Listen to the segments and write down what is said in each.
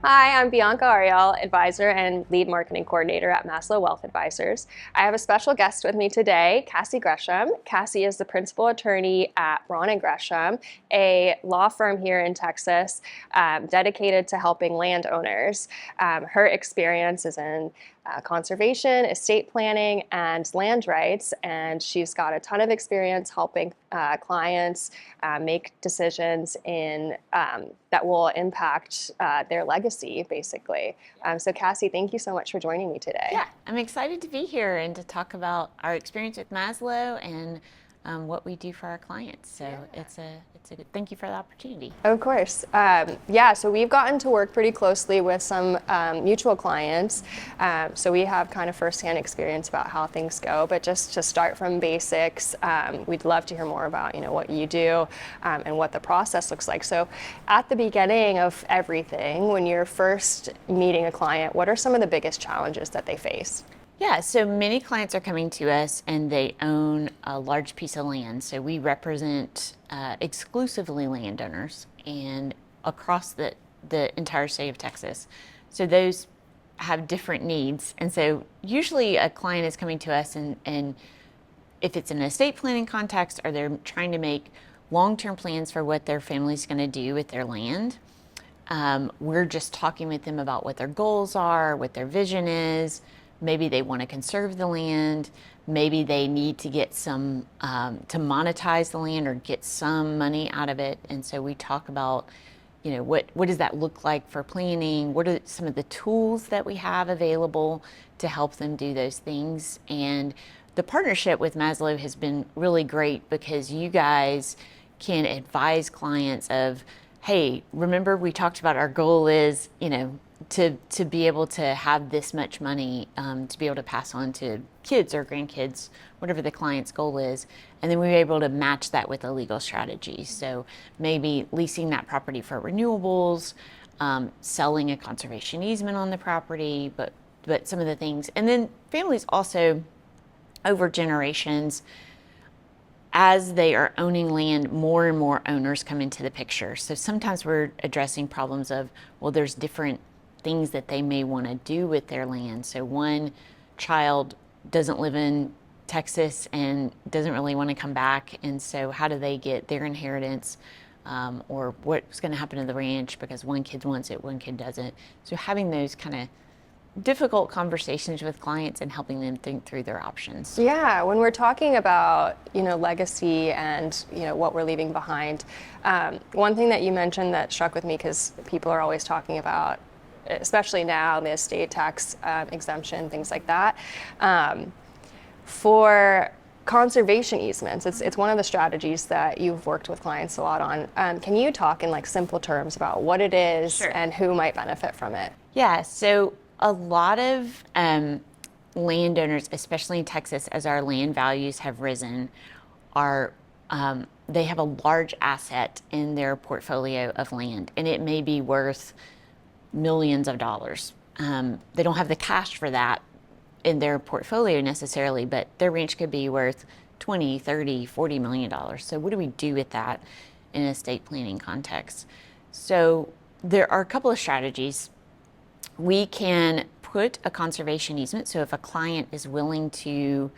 Hi, I'm Bianca Ariel, advisor and lead marketing coordinator at Maslow Wealth Advisors. I have a special guest with me today, Cassie Gresham. Cassie is the principal attorney at Braun and Gresham, a law firm here in Texas dedicated to helping landowners. Her experience is in conservation, estate planning, and land rights, and she's got a ton of experience helping clients make decisions that will impact their legacy, basically. So Cassie, thank you so much for joining me today. Yeah, I'm excited to be here and to talk about our experience with Maslow and what we do for our clients. So it's a good, thank you for the opportunity. Of course. So we've gotten to work pretty closely with some mutual clients. So we have kind of firsthand experience about how things go. But just to start from basics, we'd love to hear more about what you do and what the process looks like. So at the beginning of everything, when you're first meeting a client, what are some of the biggest challenges that they face? Yeah, so many clients are coming to us and they own a large piece of land. So we represent exclusively landowners and across the entire state of Texas. So those have different needs. And so usually a client is coming to us and if it's in an estate planning context or they're trying to make long-term plans for what their family's going to do with their land, we're just talking with them about what their goals are, what their vision is. Maybe they want to conserve the land. Maybe they need to get some, to monetize the land or get some money out of it. And so we talk about, what does that look like for planning? What are some of the tools that we have available to help them do those things? And the partnership with Maslow has been really great because you guys can advise clients of, hey, remember we talked about our goal is, to be able to have this much money to be able to pass on to kids or grandkids, whatever the client's goal is. And then we were able to match that with a legal strategy. So maybe leasing that property for renewables, selling a conservation easement on the property, but some of the things. And then families also, over generations, as they are owning land, more and more owners come into the picture. So sometimes we're addressing problems of, well, there's different things that they may want to do with their land. So one child doesn't live in Texas and doesn't really want to come back. And so how do they get their inheritance or what's going to happen to the ranch because one kid wants it, one kid doesn't. So having those kind of difficult conversations with clients and helping them think through their options. Yeah, when we're talking about legacy and what we're leaving behind, one thing that you mentioned that struck with me because people are always talking about, especially now, the estate tax exemption, things like that. For conservation easements, it's one of the strategies that you've worked with clients a lot on. Can you talk in simple terms about what it is Sure. and who might benefit from it? Yeah, so a lot of landowners, especially in Texas, as our land values have risen, they have a large asset in their portfolio of land, and it may be worth millions of dollars. They don't have the cash for that in their portfolio necessarily, but their ranch could be worth 20, 30, 40 million dollars. So what do we do with that in an estate planning context? So there are a couple of strategies. We can put a conservation easement. So if a client is willing to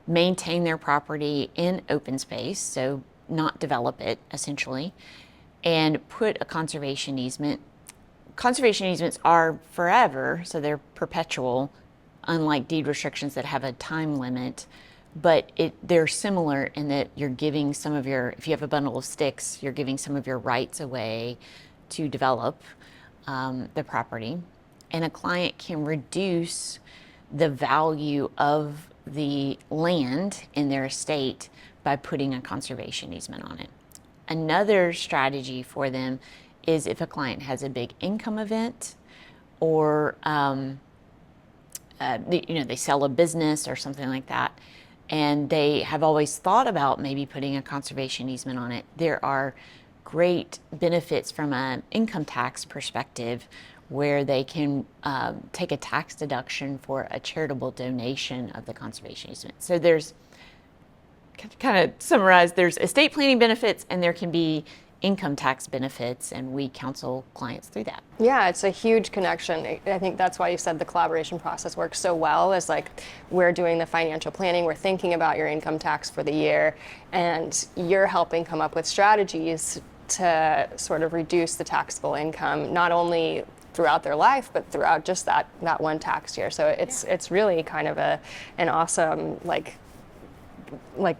maintain their property in open space, so not develop it essentially, and put a conservation easement. Conservation easements are forever, so they're perpetual, unlike deed restrictions that have a time limit. But they're similar in that you're giving some of if you have a bundle of sticks, you're giving some of your rights away to develop the property. And a client can reduce the value of the land in their estate by putting a conservation easement on it. Another strategy for them is if a client has a big income event or they sell a business or something like that, and they have always thought about maybe putting a conservation easement on it. There are great benefits from an income tax perspective where they can take a tax deduction for a charitable donation of the conservation easement. So there's, kind of summarize, there's estate planning benefits and there can be income tax benefits, and we counsel clients through that. Yeah, it's a huge connection. I think that's why you said the collaboration process works so well, is like we're doing the financial planning, we're thinking about your income tax for the year, and you're helping come up with strategies to sort of reduce the taxable income, not only throughout their life, but throughout just that one tax year. So it's really kind of an awesome like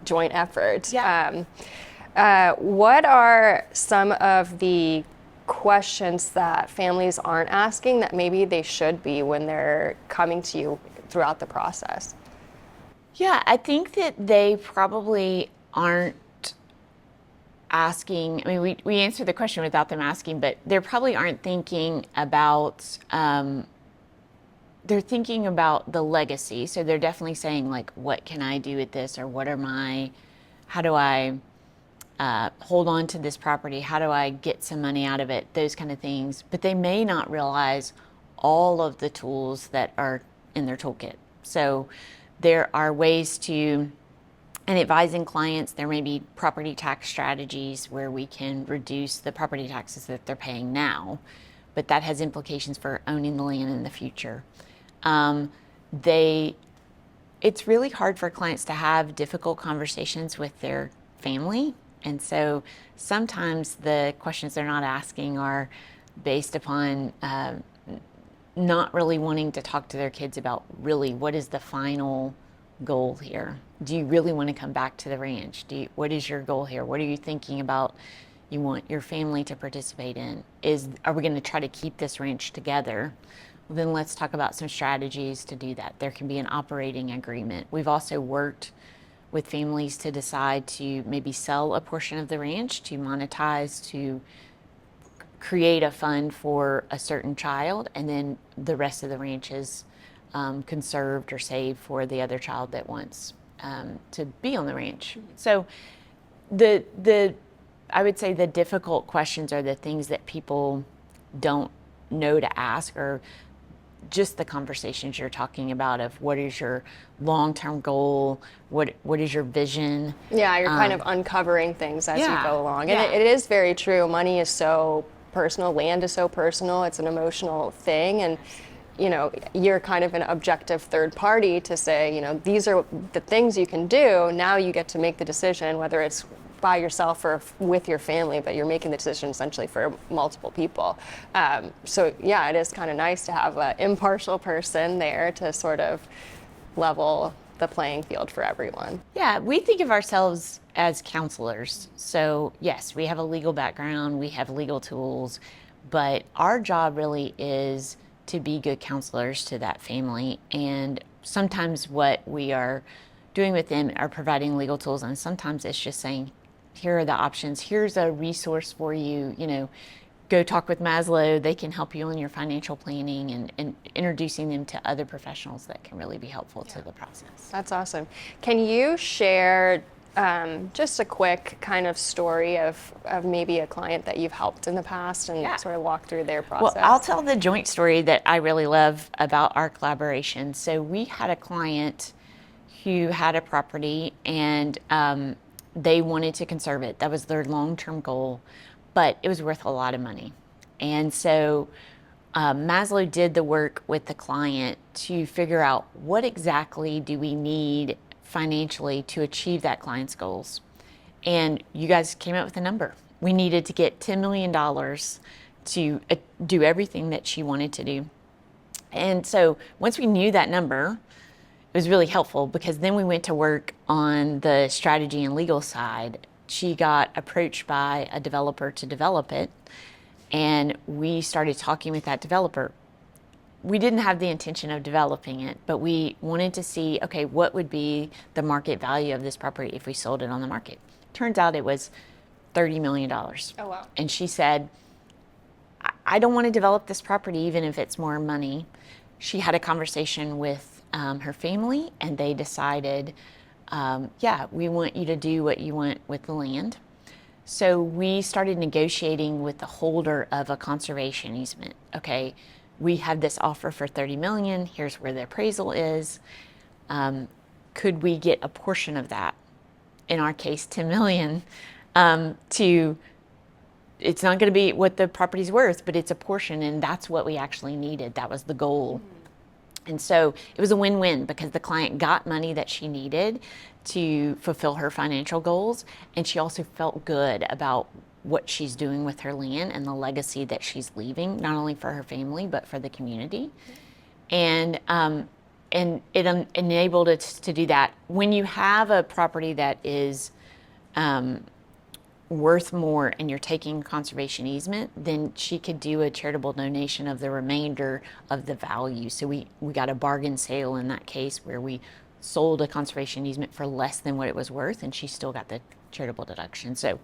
joint effort. Yeah. What are some of the questions that families aren't asking that maybe they should be when they're coming to you throughout the process? Yeah, I think that they probably aren't asking. I mean, we answer the question without them asking, but they probably aren't thinking about, they're thinking about the legacy. So they're definitely saying, like, what can I do with this? Or how do I hold on to this property? How do I get some money out of it? Those kind of things. But they may not realize all of the tools that are in their toolkit. So there are ways to, and advising clients, there may be property tax strategies where we can reduce the property taxes that they're paying now, but that has implications for owning the land in the future. It's really hard for clients to have difficult conversations with their family. And so sometimes the questions they're not asking are based upon not really wanting to talk to their kids about really what is the final goal here. Do you really want to come back to the ranch? What is your goal here? What are you thinking about you want your family to participate in? Are we going to try to keep this ranch together? Well, then let's talk about some strategies to do that. There can be an operating agreement. We've also worked with families to decide to maybe sell a portion of the ranch, to monetize, to create a fund for a certain child, and then the rest of the ranch is conserved or saved for the other child that wants to be on the ranch. So I would say the difficult questions are the things that people don't know to ask, or just the conversations you're talking about of what is your long-term goal, what is your vision. Yeah, you're kind of uncovering things as you go along. And it is very true. Money is so personal, land is so personal, it's an emotional thing, and you know, you're kind of an objective third party to say, you know, these are the things you can do. Now you get to make the decision, whether it's by yourself or with your family, but you're making the decision essentially for multiple people. So yeah, it is kind of nice to have an impartial person there to sort of level the playing field for everyone. Yeah, we think of ourselves as counselors. So yes, we have a legal background, we have legal tools, but our job really is to be good counselors to that family. And sometimes what we are doing with them are providing legal tools, and sometimes it's just saying, here are the options, here's a resource for you, you know, go talk with Maslow, they can help you on your financial planning, and introducing them to other professionals that can really be helpful to the process. That's awesome. Can you share just a quick kind of story of maybe a client that you've helped in the past and sort of walk through their process? Well, I'll tell the joint story that I really love about our collaboration. So we had a client who had a property, and they wanted to conserve it. That was their long-term goal, but it was worth a lot of money. And so Maslow did the work with the client to figure out what exactly do we need financially to achieve that client's goals. And you guys came up with a number. We needed to get $10 million to do everything that she wanted to do. And so once we knew that number, it was really helpful, because then we went to work on the strategy and legal side. She got approached by a developer to develop it, and we started talking with that developer. We didn't have the intention of developing it, but we wanted to see, okay, what would be the market value of this property if we sold it on the market? Turns out it was $30 million. Oh, wow. And she said, I don't want to develop this property even if it's more money. She had a conversation with her family, and they decided, we want you to do what you want with the land. So we started negotiating with the holder of a conservation easement. Okay, we have this offer for $30 million. Here's where the appraisal is. Could we get a portion of that? In our case, $10 million, to it's not going to be what the property's worth, but it's a portion, and that's what we actually needed. That was the goal. And so it was a win-win because the client got money that she needed to fulfill her financial goals, and she also felt good about what she's doing with her land and the legacy that she's leaving, not only for her family but for the community. And it enabled us to do that. When you have a property that is worth more and you're taking conservation easement, then she could do a charitable donation of the remainder of the value. So we got a bargain sale in that case where we sold a conservation easement for less than what it was worth, and she still got the charitable deduction. So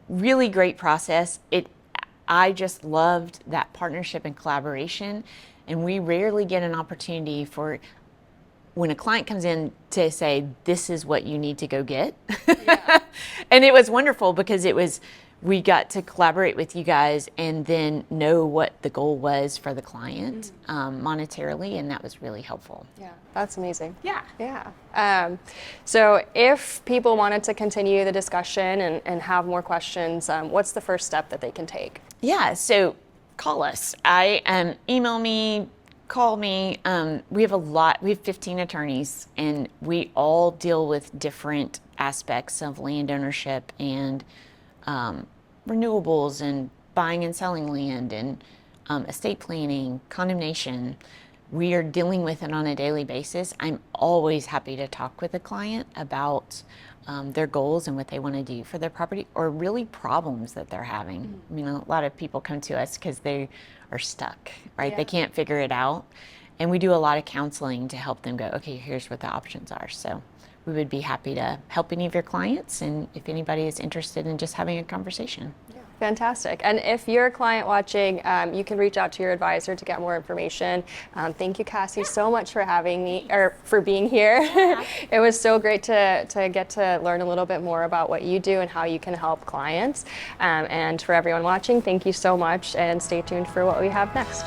really great process. I just loved that partnership and collaboration, and we rarely get an opportunity for when a client comes in to say, this is what you need to go get. Yeah. And it was wonderful because we got to collaborate with you guys and then know what the goal was for the client monetarily, and that was really helpful. Yeah, that's amazing. Yeah. Yeah. So if people wanted to continue the discussion and have more questions, what's the first step that they can take? Yeah, so call us. Email me, call me. We have 15 attorneys, and we all deal with different aspects of land ownership and renewables and buying and selling land and estate planning, condemnation. We are dealing with it on a daily basis. I'm always happy to talk with a client about their goals and what they want to do for their property, or really problems that they're having. I mean, a lot of people come to us because they are stuck, right? Yeah. They can't figure it out. And we do a lot of counseling to help them go, okay, here's what the options are. So we would be happy to help any of your clients, and if anybody is interested in just having a conversation. Yeah. Fantastic. And if you're a client watching, you can reach out to your advisor to get more information. Thank you, Cassie, so much for having me, or for being here. Yeah. It was so great to get to learn a little bit more about what you do and how you can help clients. And for everyone watching, thank you so much, and stay tuned for what we have next.